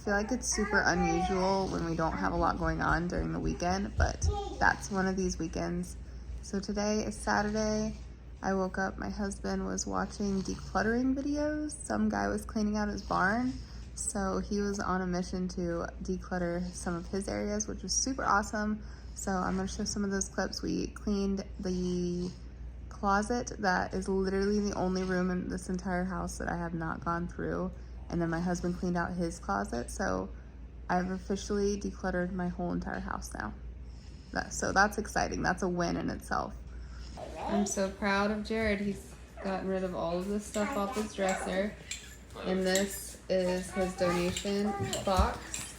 feel like it's super unusual when we don't have a lot going on during the weekend, but that's one of these weekends. So today is Saturday. I woke up, my husband was watching decluttering videos. Some guy was cleaning out his barn, so he was on a mission to declutter some of his areas, which was super awesome. So I'm gonna show some of those clips. We cleaned the closet that is literally the only room in this entire house that I have not gone through. And then my husband cleaned out his closet. So I've officially decluttered my whole entire house now. So that's exciting. That's a win in itself. I'm so proud of Jared. He's gotten rid of all of this stuff off his dresser. And this is his donation box.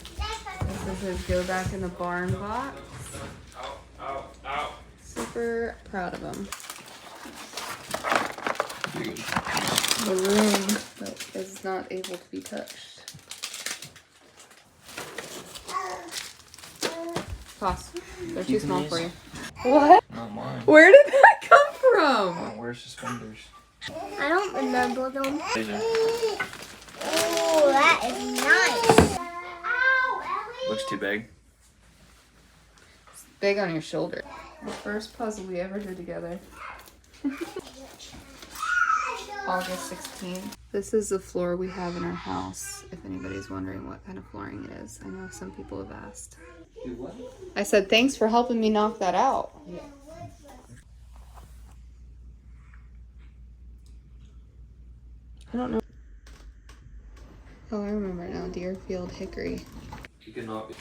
This is his go back in the barn box. Super proud of him. The room that is not able to be touched. Toss. They're too small for you. What? Not mine. Where did that come from? I don't wear suspenders. I don't remember them. These are. Oh, that is nice. Ow, Ellie. Looks too big. It's big on your shoulder. The first puzzle we ever did together. August 16th. This is the floor we have in our house, if anybody's wondering what kind of flooring it is. I know some people have asked. Do what? I said, thanks for helping me knock that out. Yeah. I don't know. Oh, I remember now. Deerfield Hickory. You cannot be.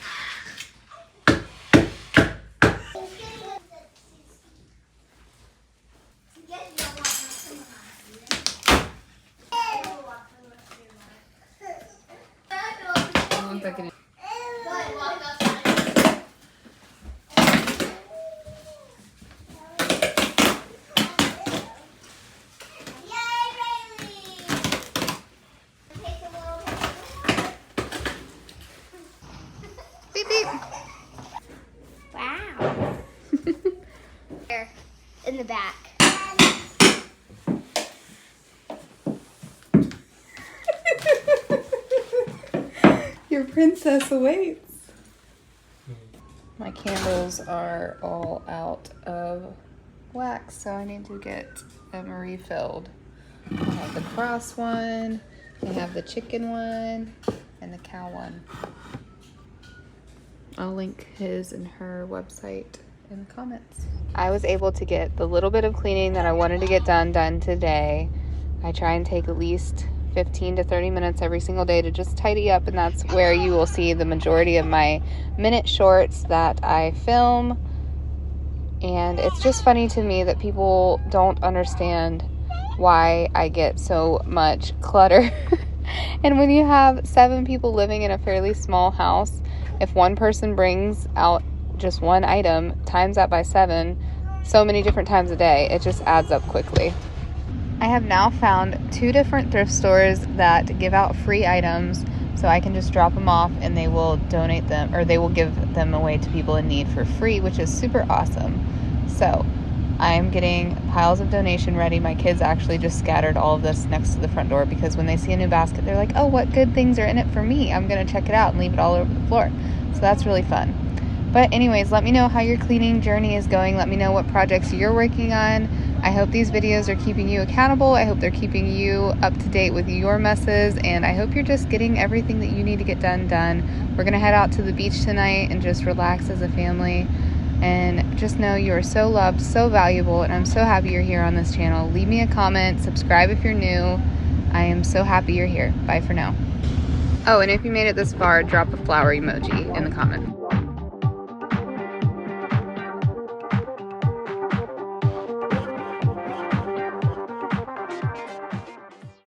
Beep beep. Wow. There, in the back. Your princess awaits. My candles are all out of wax, so I need to get them refilled. I have the cross one, I have the chicken one, and the cow one. I'll link his and her website in the comments. I was able to get the little bit of cleaning that I wanted to get done today. I try and take at least 15 to 30 minutes every single day to just tidy up, and that's where you will see the majority of my minute shorts that I film. And it's just funny to me that people don't understand why I get so much clutter. And when you have 7 people living in a fairly small house, if one person brings out just one item, times that by 7, so many different times a day, it just adds up quickly. I have now found 2 different thrift stores that give out free items, so I can just drop them off and they will donate them, or they will give them away to people in need for free, which is super awesome. So I'm getting piles of donation ready. My kids actually just scattered all of this next to the front door because when they see a new basket, they're like, oh, what good things are in it for me? I'm going to check it out and leave it all over the floor. So that's really fun. But anyways, let me know how your cleaning journey is going. Let me know what projects you're working on. I hope these videos are keeping you accountable. I hope they're keeping you up to date with your messes. And I hope you're just getting everything that you need to get done. We're going to head out to the beach tonight and just relax as a family. And just know you are so loved, so valuable, and I'm so happy you're here on this channel. Leave me a comment, subscribe if you're new. I am so happy you're here. Bye for now. Oh, and if you made it this far, drop a flower emoji in the comment.